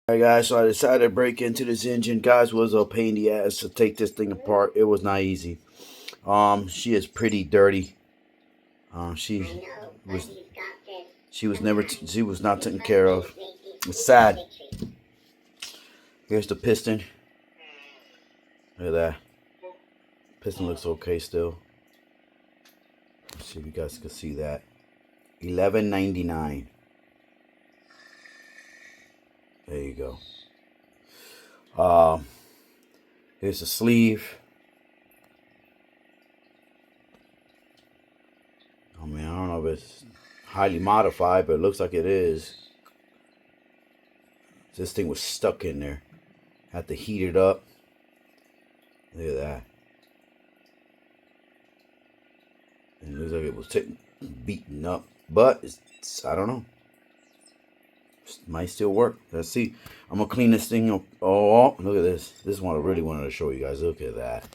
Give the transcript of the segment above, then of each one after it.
Alright guys, so I decided to break into this engine. Guys, was a pain in the ass to take this thing apart. It was not easy. She is pretty dirty. Was she was not taken care of. It's sad. Here's the piston. Look at that. Piston looks okay still. Let's see if you guys can see that. $11.99. There you go. Here's the sleeve. I mean, I don't know if it's highly modified, but it looks like it is. This thing was stuck in there. Had to heat it up. Look at that. And it looks like it was beaten up, but I don't know. It might still work. Let's see. I'm gonna clean this thing up. Oh, look at this. This is what I really wanted to show you guys. Look at that.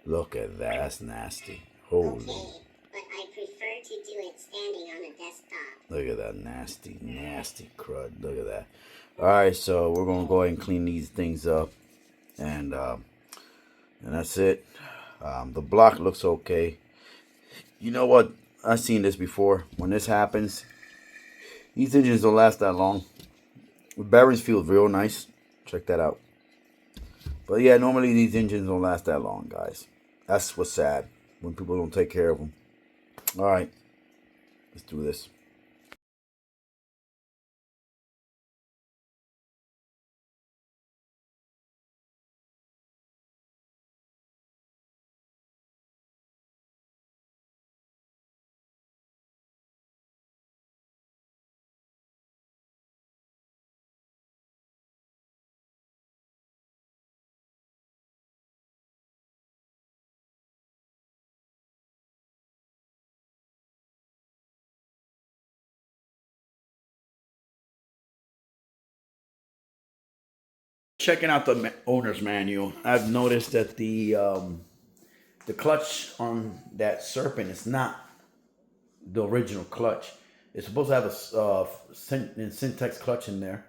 Look at that. That's nasty. Holy. Okay, but I prefer to do it standing on a desktop. Look at that nasty, nasty crud. Look at that. All right, so we're gonna go ahead and clean these things up, and that's it. The block looks okay. You know what? I've seen this before. When this happens, these engines don't last that long. The bearings feel real nice. Check that out. But yeah, normally these engines don't last that long, guys. That's what's sad, when people don't take care of them. All right, let's do this. Checking out the owner's manual, I've noticed that the clutch on that Serpent is not the original clutch. It's supposed to have a Syntex clutch in there.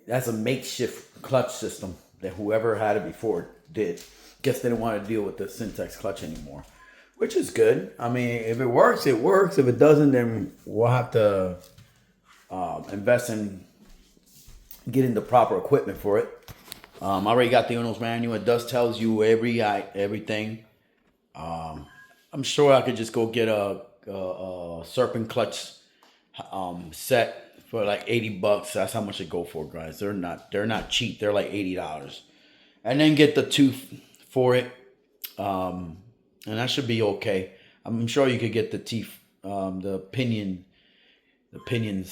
That's a makeshift clutch system that whoever had it before did. Guess they didn't want to deal with the Syntex clutch anymore, which is good. I mean, if it works, it works. If it doesn't, then we'll have to invest in getting the proper equipment for it. I already got the owner's manual. It does tells you everything. I'm sure I could just go get a Serpent clutch set for like $80. That's how much they go for, guys. They're not cheap. They're like $80, and then get the tooth for it, and that should be okay. I'm sure you could get the teeth, the pinions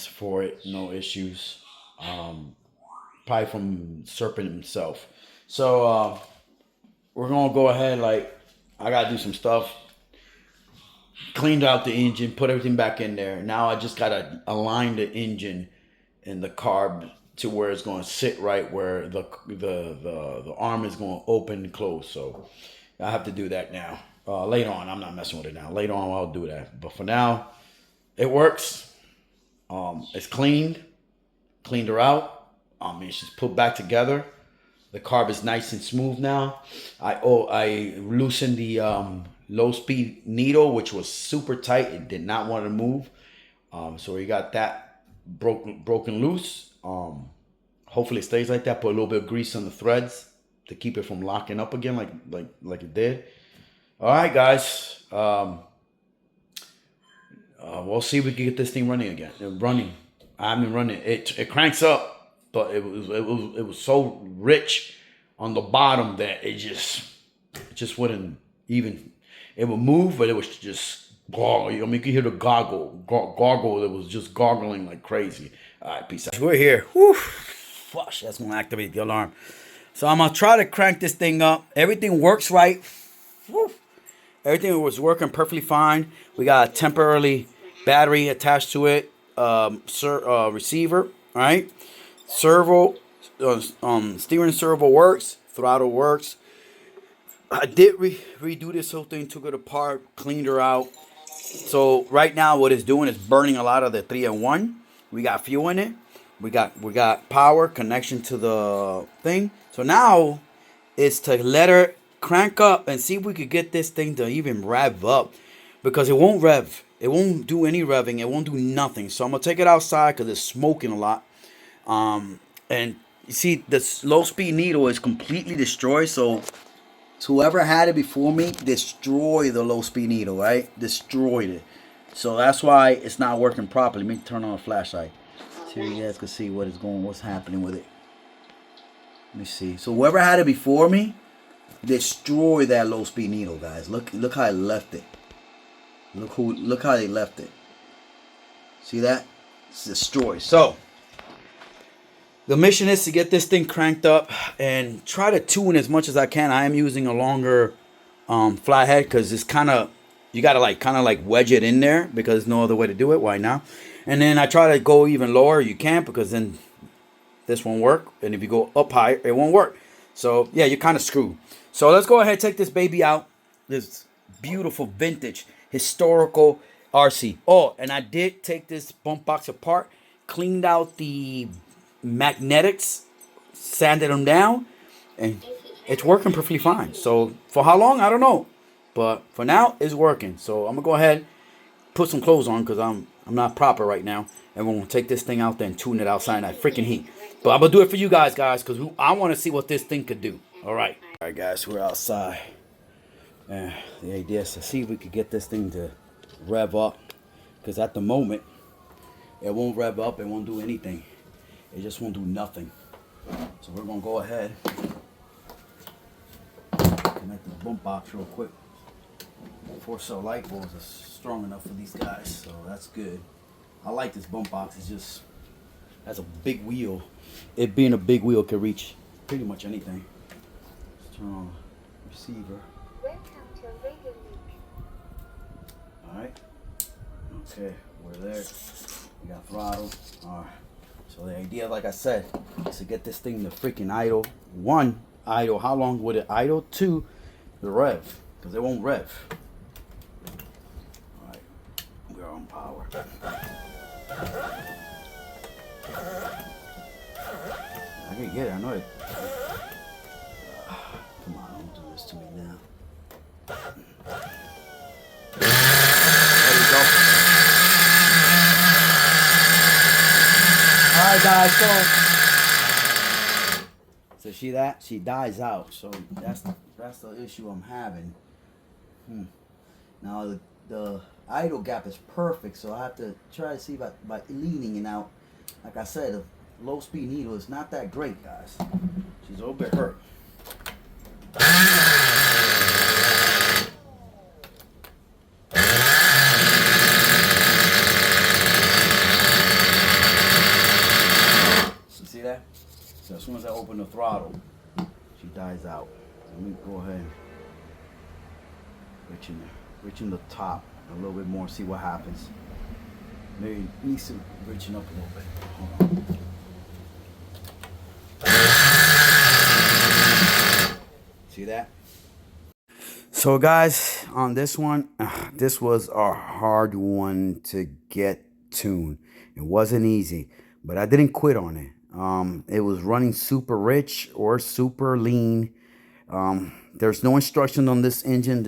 for it, no issues. Probably from Serpent himself. So we're gonna go ahead. Like, I gotta do some stuff. Cleaned out the engine, put everything back in there. Now I just gotta align the engine and the carb to where it's gonna sit right where the arm is gonna open and close. So I have to do that now. Later on, I'm not messing with it now. Later on, I'll do that. But for now, it works. It's cleaned her out. She's put back together. The carb is nice and smooth now. I loosened the low speed needle, which was super tight. It did not want to move. So we got that broken loose. Hopefully it stays like that. Put a little bit of grease on the threads to keep it from locking up again like it did. All right, guys. We'll see if we can get this thing running again. I haven't run it. It cranks up. But it was so rich on the bottom that it just wouldn't even. It would move, but it was just gargle. I mean, you could hear the gargle. It was just gargling like crazy. All right, peace out. We're here. Whew. Flush. That's gonna activate the alarm. So I'm gonna try to crank this thing up. Everything works right. Whew. Everything was working perfectly fine. We got a temporary battery attached to it. Receiver. All right. Servo, steering servo works, throttle works. I did redo this whole thing, took it apart, cleaned her out. So right now what it's doing is burning a lot of the 3-in-1. We got fuel in it. We got power connection to the thing. So now it's to let her crank up and see if we could get this thing to even rev up, because it won't rev. It won't do any revving. It won't do nothing. So I'm gonna take it outside because it's smoking a lot. And you see, the low speed needle is completely destroyed. So whoever had it before me destroyed the low speed needle, right? Destroyed it. So that's why it's not working properly. Let me turn on a flashlight so you guys can see what's happening with it. Let me see. So whoever had it before me destroyed that low speed needle, guys. Look how I left it. Look how they left it. See that? It's destroyed. So the mission is to get this thing cranked up and try to tune as much as I can. I am using a longer flathead because it's you gotta kind of wedge it in there because there's no other way to do it. Why not? And then I try to go even lower. You can't, because then this won't work. And if you go up higher, it won't work. So yeah, you're kind of screwed. So let's go ahead and take this baby out. This beautiful vintage historical RC. Oh, and I did take this bump box apart, cleaned out the magnetics, sanded them down, and it's working perfectly fine. So for how long, I don't know, but for now it's working. So I'm gonna go ahead, put some clothes on because I'm not proper right now, and we're gonna take this thing out there and tune it outside in that freaking heat. But I'm gonna do it for you guys because I want to see what this thing could do. All right, guys, we're outside. The idea is to see if we could get this thing to rev up, because at the moment it won't rev up. It won't do anything. It just won't do nothing. So we're gonna go ahead, connect the bump box real quick. 4-cell light bulbs are strong enough for these guys, so that's good. I like this bump box. It's just has a big wheel. It being a big wheel can reach pretty much anything. Let's turn on receiver. Alright. Okay, we're there. We got throttle. Alright. So the idea, like I said, is to get this thing to freaking idle. 1, idle. How long would it idle? 2, the rev. Because it won't rev. Alright. We're on power. I can get it. I know it. Come on, don't do this to me now. There we go. Alright guys, so see that? She dies out. So that's the issue I'm having. Now the idle gap is perfect, so I have to try to see by leaning it out. Like I said, a low speed needle is not that great, guys. She's a little bit hurt. See that? So as soon as I open the throttle, she dies out. Let me go ahead and reach in the top a little bit more, see what happens. Maybe needs to reaching up a little bit. Hold on. See that? So guys, on this one, this was a hard one to get tuned. It wasn't easy, but I didn't quit on it. It was running super rich or super lean. There's no instruction on this engine.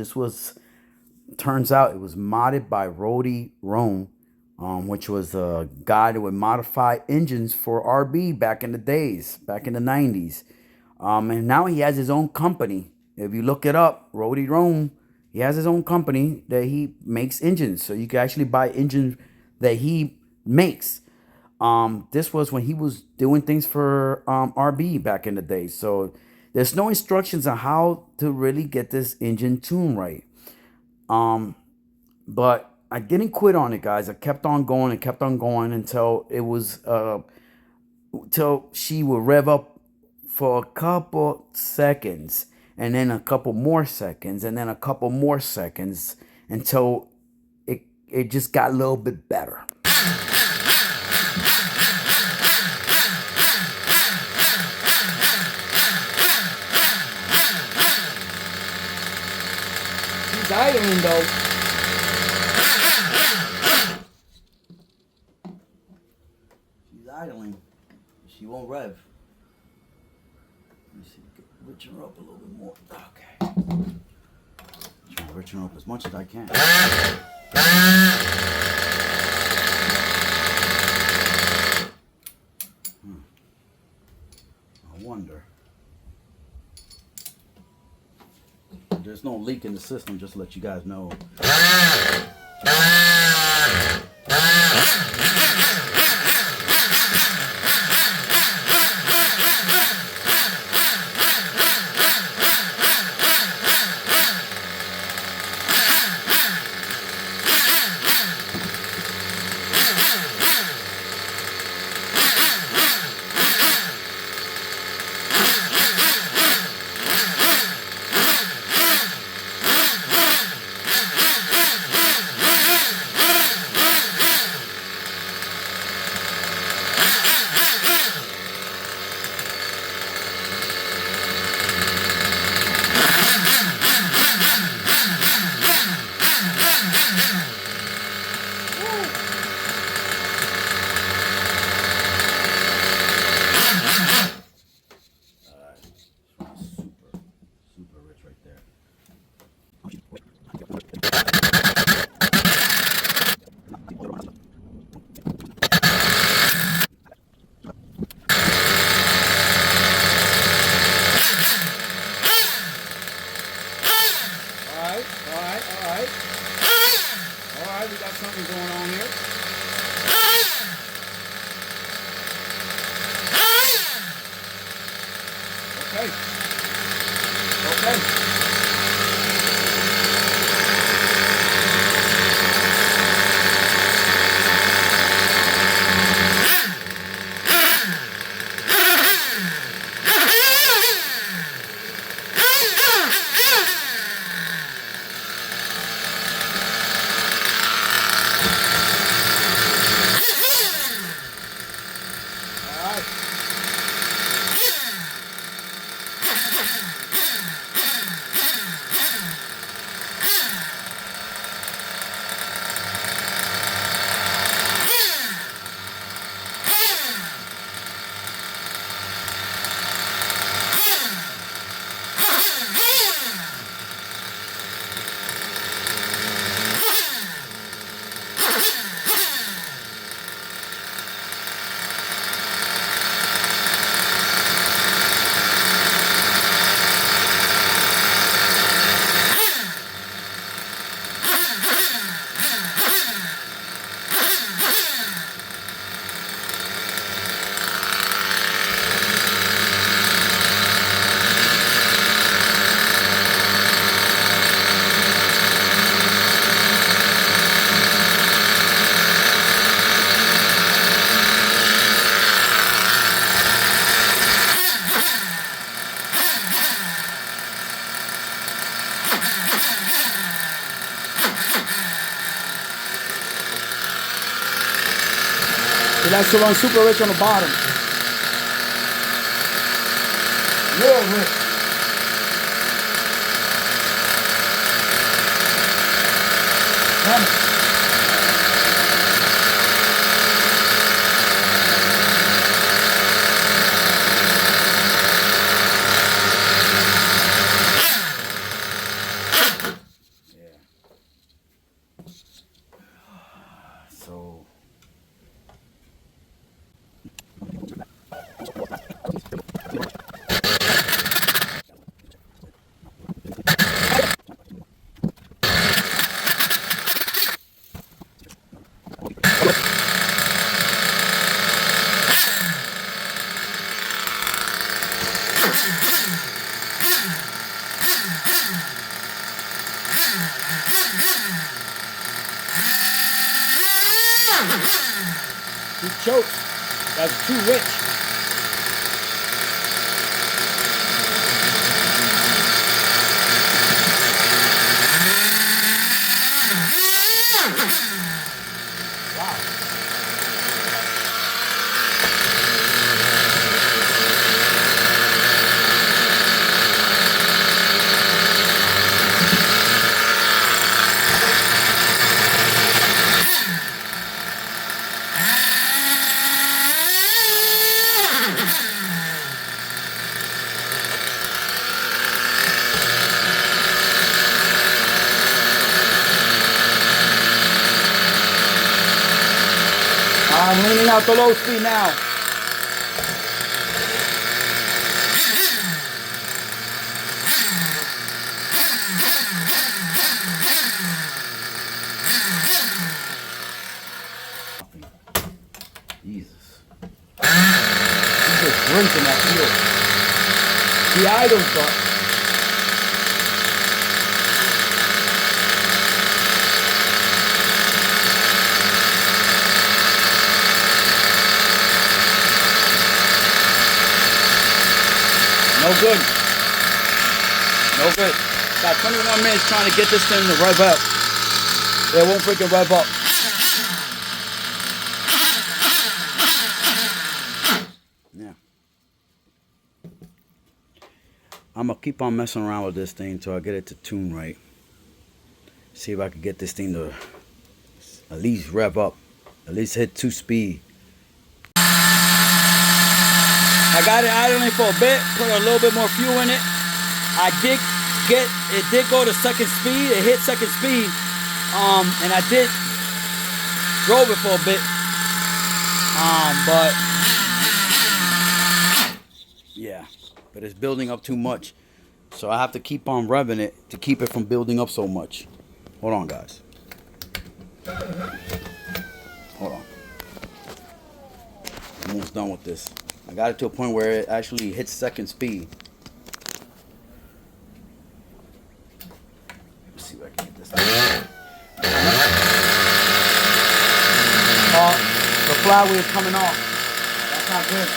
Turns out it was modded by Robrismo-rc, which was a guy that would modify engines for RB back in the days, back in the 90s. And now he has his own company. If you look it up, Robrismo-rc, he has his own company that he makes engines. So you can actually buy engines that he makes. This was when he was doing things for RB back in the day. So there's no instructions on how to really get this engine tuned right. But I didn't quit on it, guys. I kept on going and kept on going until it was till she would rev up for a couple seconds, and then a couple more seconds, and then a couple more seconds, until it just got a little bit better. She's idling though. She's idling. She won't rev. Let me see. Richen her up a little bit more. Okay. Trying to richen her up as much as I can. I wonder. There's no leak in the system, just to let you guys know. Alright, we got something going on here. Okay. Okay. He likes to run super rich on the bottom. Real rich. Come on. So he chokes. That's too rich. out the low speed now. Jesus. He's just drinking that fuel. The idle truck. No good. No good. Got 21 minutes trying to get this thing to rev up. It won't freaking rev up. Yeah. I'm gonna keep on messing around with this thing until I get it to tune right. See if I can get this thing to at least rev up. At least hit 2 speed. I got it idling for a bit, put a little bit more fuel in it. It did go to second speed, it hit second speed. And I did drove it for a bit. But yeah, but it's building up too much. So I have to keep on revving it to keep it from building up so much. Hold on, guys. Hold on. I'm almost done with this. I got it to a point where it actually hits second speed. Let's see if I can get this. The flywheel is coming off. That's not good.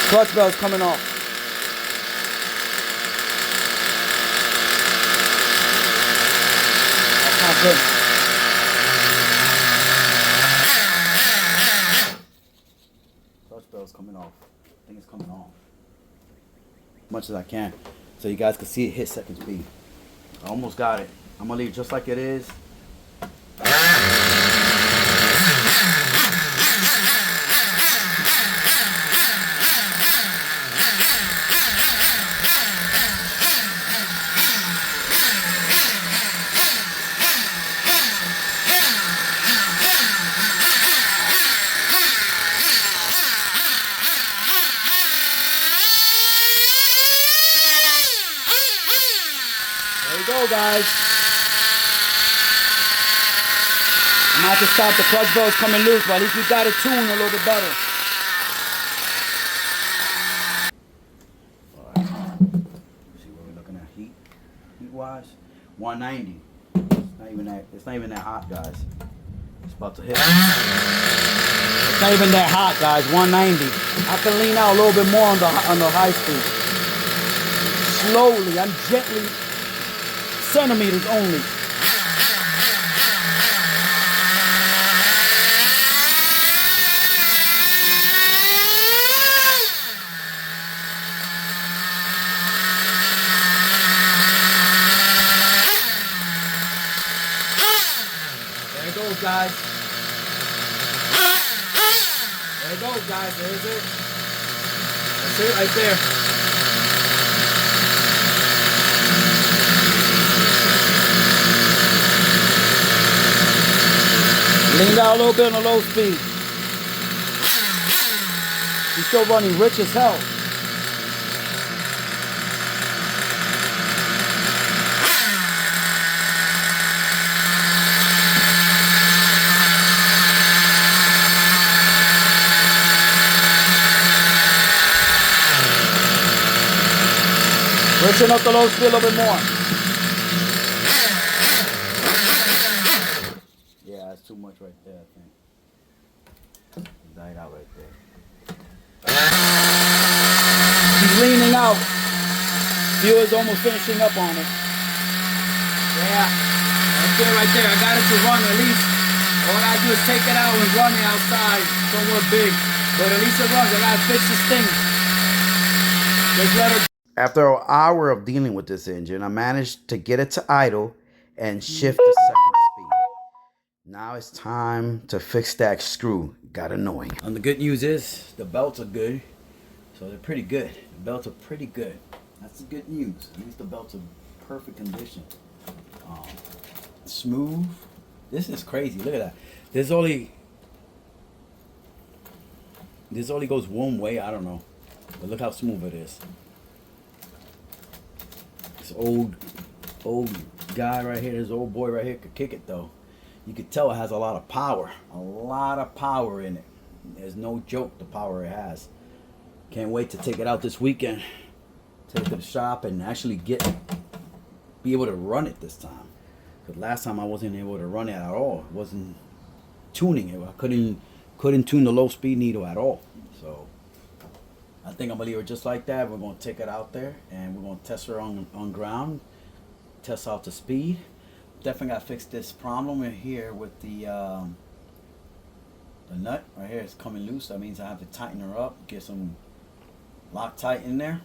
Clutch bell is coming off. That's not good. Bell's coming off. I think it's coming off. As much as I can. So you guys can see it hit second speed. I almost got it. I'm gonna leave it just like it is. Go, guys. I'm gonna have to stop. The clutch bell is coming loose, but at least we got it tuned a little bit better. All right. Let's see what we're looking at. Heat wise, 190. It's not even that hot, guys. It's about to hit. It's not even that hot, guys. 190. I can lean out a little bit more on the high speed. Slowly. I'm gently. Centimeters only. There it goes, guys. There it goes, guys. There's it. That's it right there. Leaned out a little bit on the low speed. He's still running rich as hell. Riching up the low speed a little bit more. That's too much right there, I think. Died out right there. He's leaning out. Fuel is almost finishing up on it. Yeah, that's it right there. I got it to run at least. All I gotta do is take it out and run it outside somewhere big. But at least it runs. I gotta fix this thing. Just let it. After an hour of dealing with this engine, I managed to get it to idle and shift to second speed. Now it's time to fix that screw. Got annoying. And the good news is the belts are good. So they're pretty good. The belts are pretty good. That's the good news. At least the belts are perfect condition. Smooth. This is crazy. Look at that. There's only This only goes one way. I don't know, but look how smooth it is. This old guy right here, this old boy right here could kick it though. You could tell it has a lot of power. A lot of power in it. There's no joke the power it has. Can't wait to take it out this weekend. Take it to the shop and actually be able to run it this time. Because last time I wasn't able to run it at all. It wasn't tuning it. I couldn't tune the low speed needle at all. So I think I'm gonna leave it just like that. We're gonna take it out there and we're gonna test her on ground. Test out the speed. Definitely gotta fix this problem in here with the nut right here is coming loose. That means I have to tighten her up, get some Loctite in there,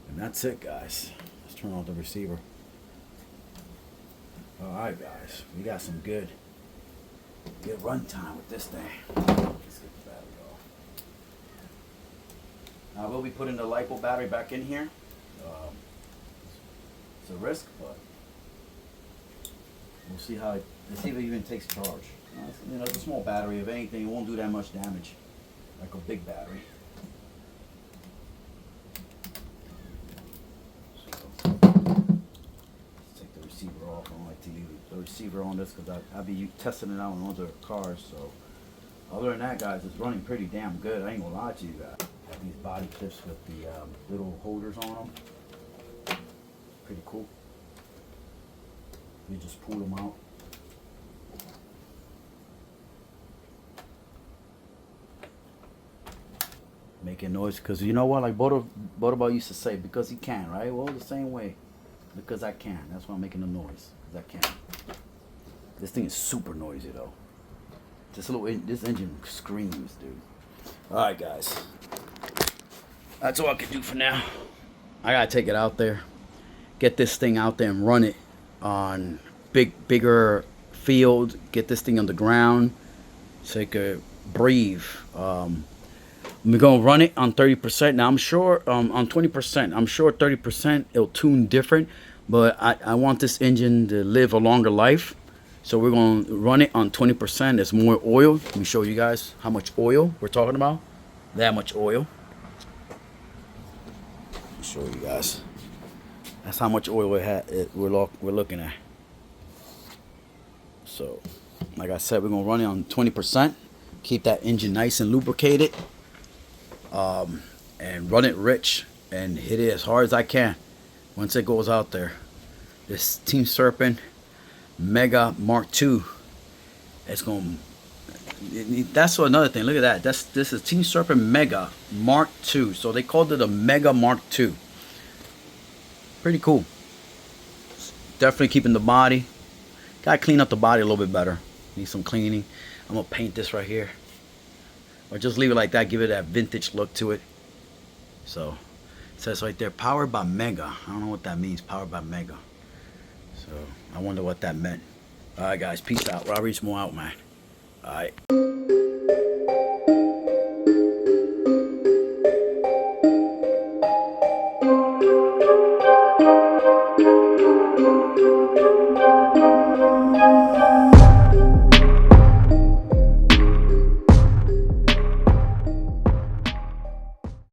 and that's it, guys. Let's turn off the receiver. All right, guys, we got some good run time with this thing. Let's get the battery off. Now I will be putting the LiPo battery back in here. It's a risk, but we'll see how let's see if it even takes charge. It's a small battery. If anything, it won't do that much damage like a big battery. So, let's take the receiver off. I don't like to leave the receiver on this because I'll be testing it out on other cars. So, other than that, guys, it's running pretty damn good. I ain't gonna lie to you guys. Have these body clips with the little holders on them. Pretty cool. You just pull them out. Making noise because you know what, like Bodobo used to say, because he can, right? Well, the same way, because I can. That's why I'm making the noise, because I can. This thing is super noisy though. This engine screams, dude. All right, guys, that's all I can do for now. I gotta take it out there, get this thing out there and run it on bigger field. Get this thing on the ground so it could breathe. We're gonna run it on 30%. Now I'm sure on 20%. I'm sure 30% it'll tune different, but I want this engine to live a longer life. So we're gonna run it on 20%. There's more oil. Let me show you guys how much oil we're talking about. That much oil. Let me show you guys. That's how much oil we're looking at. So, like I said, we're gonna run it on 20%. Keep that engine nice and lubricated. And run it rich and hit it as hard as I can once it goes out there. This Team Serpent Mega Mark II. It's going. That's another thing. Look at that. This is Team Serpent Mega Mark II. So they called it a Mega Mark II. Pretty cool. Definitely keeping the body. Gotta clean up the body a little bit better. Need some cleaning. I'm gonna paint this right here. Or just leave it like that, give it that vintage look to it. So, it says right there, powered by Mega. I don't know what that means, powered by Mega. So, I wonder what that meant. Alright guys, peace out. Robrismo out, man. Alright.